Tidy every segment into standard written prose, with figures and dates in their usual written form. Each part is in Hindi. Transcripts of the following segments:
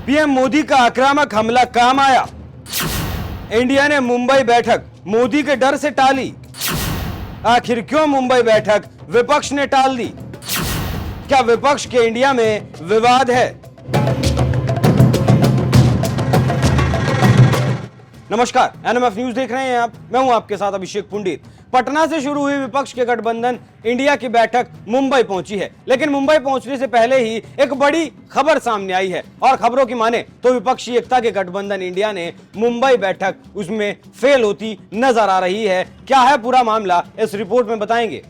पीएम मोदी का आक्रामक हमला काम आया। इंडिया ने मुंबई बैठक मोदी के डर से टाली। आखिर क्यों मुंबई बैठक विपक्ष ने टाल दी? क्या विपक्ष के इंडिया में विवाद है? नमस्कार, एनएमएफ न्यूज देख रहे हैं आप। मैं हूं आपके साथ अभिषेक पुंडित। पटना से शुरू हुई विपक्ष के गठबंधन इंडिया की बैठक मुंबई पहुंची है, लेकिन मुंबई पहुंचने से पहले ही एक बड़ी खबर सामने आई है और खबरों की माने तो विपक्षी एकता के गठबंधन इंडिया ने मुंबई बैठक उसमें फेल होती नजर आ रही है। क्या है पूरा मामला, इस रिपोर्ट में बताएंगे।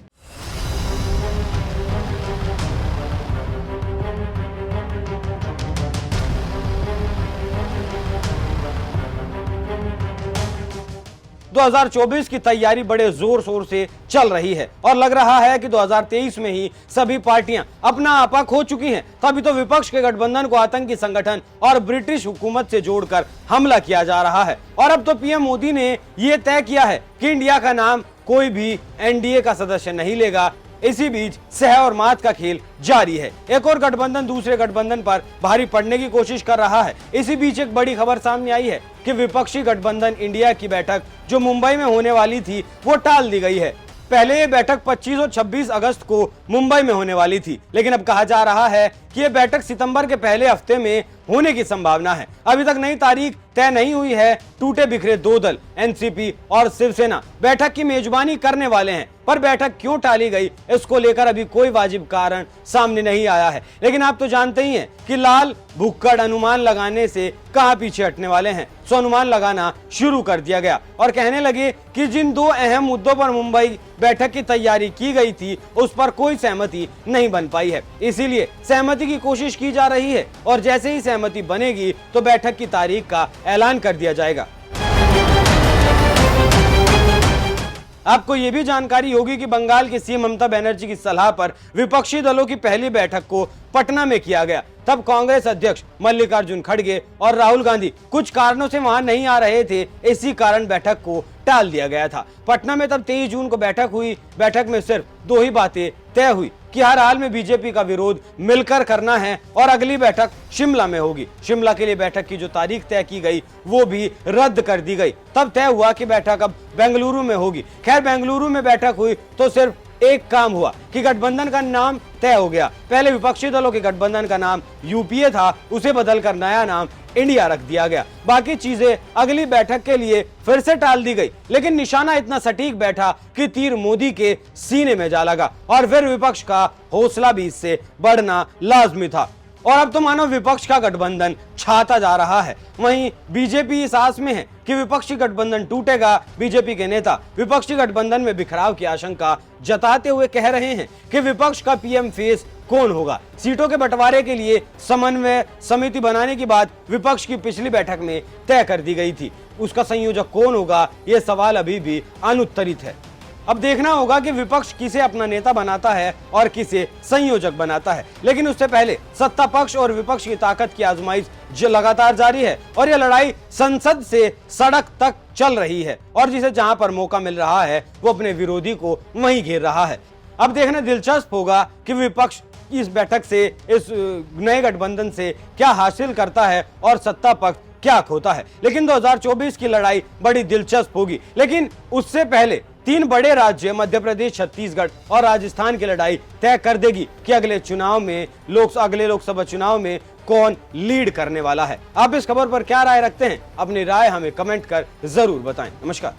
दो 2024 की तैयारी बड़े जोर शोर से चल रही है और लग रहा है कि 2023 में ही सभी पार्टियां अपना आपा खो चुकी हैं। तभी तो विपक्ष के गठबंधन को आतंकी संगठन और ब्रिटिश हुकूमत से जोड़कर हमला किया जा रहा है। और अब तो पीएम मोदी ने यह तय किया है कि इंडिया का नाम कोई भी एनडीए का सदस्य नहीं लेगा। इसी बीच सह और मात का खेल जारी है। एक और गठबंधन दूसरे गठबंधन पर भारी पड़ने की कोशिश कर रहा है। इसी बीच एक बड़ी खबर सामने आई है कि विपक्षी गठबंधन इंडिया की बैठक जो मुंबई में होने वाली थी वो टाल दी गई है। पहले ये बैठक 25 और 26 अगस्त को मुंबई में होने वाली थी, लेकिन अब कहा जा रहा है कि यह बैठक सितंबर के पहले हफ्ते में होने की संभावना है। अभी तक नई तारीख तय नहीं हुई है। टूटे बिखरे दो दल एनसीपी और शिवसेना बैठक की मेजबानी करने वाले हैं, पर बैठक क्यों टाली गई इसको लेकर अभी कोई वाजिब कारण सामने नहीं आया है। लेकिन आप तो जानते ही हैं कि लाल भुक्कड़ अनुमान लगाने से कहां पीछे हटने वाले हैं। सो अनुमान लगाना शुरू कर दिया गया और कहने लगे कि जिन दो अहम मुद्दों पर मुंबई बैठक की तैयारी की गई थी उस पर कोई सहमति नहीं बन पाई है, इसीलिए सहमति की कोशिश की जा रही है और जैसे ही सहमति बनेगी तो बैठक की तारीख का ऐलान कर दिया जाएगा। आपको यह भी जानकारी होगी कि बंगाल की सीएम ममता बनर्जी की सलाह पर विपक्षी दलों की पहली बैठक को पटना में किया गया। तब कांग्रेस अध्यक्ष मल्लिकार्जुन खड़गे और राहुल गांधी कुछ कारणों से वहां नहीं आ रहे थे, इसी कारण बैठक को टाल दिया गया था। पटना में तब 23 जून को बैठक हुई। बैठक में सिर्फ दो ही बातें तय हुई कि हर हाल में बीजेपी का विरोध मिलकर करना है और अगली बैठक शिमला में होगी। शिमला के लिए बैठक की जो तारीख तय की गई वो भी रद्द कर दी गई। तब तय हुआ कि बैठक अब बेंगलुरु में होगी। खैर, बेंगलुरु में बैठक हुई तो सिर्फ एक काम हुआ कि गठबंधन का नाम तय हो गया। पहले विपक्षी दलों के गठबंधन का नाम यूपीए था, उसे बदलकर नया नाम इंडिया रख दिया गया। बाकी चीजें अगली बैठक के लिए फिर से टाल दी गई, लेकिन निशाना इतना सटीक बैठा कि तीर मोदी के सीने में जा लगा और फिर विपक्ष का हौसला भी इससे बढ़ना लाजमी था। और अब तो मानो विपक्ष का गठबंधन छाता जा रहा है। वहीं बीजेपी इस आस में है कि विपक्षी गठबंधन टूटेगा। बीजेपी के नेता विपक्षी गठबंधन में बिखराव की आशंका जताते हुए कह रहे हैं कि विपक्ष का पीएम फेस कौन होगा। सीटों के बंटवारे के लिए समन्वय समिति बनाने की बात विपक्ष की पिछली बैठक में तय कर दी गई थी। उसका संयोजक कौन होगा, यह सवाल अभी भी अनुत्तरित है। अब देखना होगा कि विपक्ष किसे अपना नेता बनाता है और किसे संयोजक बनाता है। लेकिन उससे पहले सत्ता पक्ष और विपक्ष की ताकत की आजमाइश जो लगातार जारी है और यह लड़ाई संसद से सड़क तक चल रही है और जिसे जहां पर मौका मिल रहा है वो अपने विरोधी को वहीं घेर रहा है। अब देखना दिलचस्प होगा कि विपक्ष इस बैठक से, इस नए गठबंधन से क्या हासिल करता है और सत्ता पक्ष क्या खोता है। लेकिन 2024 की लड़ाई बड़ी दिलचस्प होगी। लेकिन उससे पहले तीन बड़े राज्य मध्य प्रदेश, छत्तीसगढ़ और राजस्थान की लड़ाई तय कर देगी कि अगले लोकसभा चुनाव में कौन लीड करने वाला है। आप इस खबर पर क्या राय रखते हैं? अपनी राय हमें कमेंट कर जरूर बताएं। नमस्कार।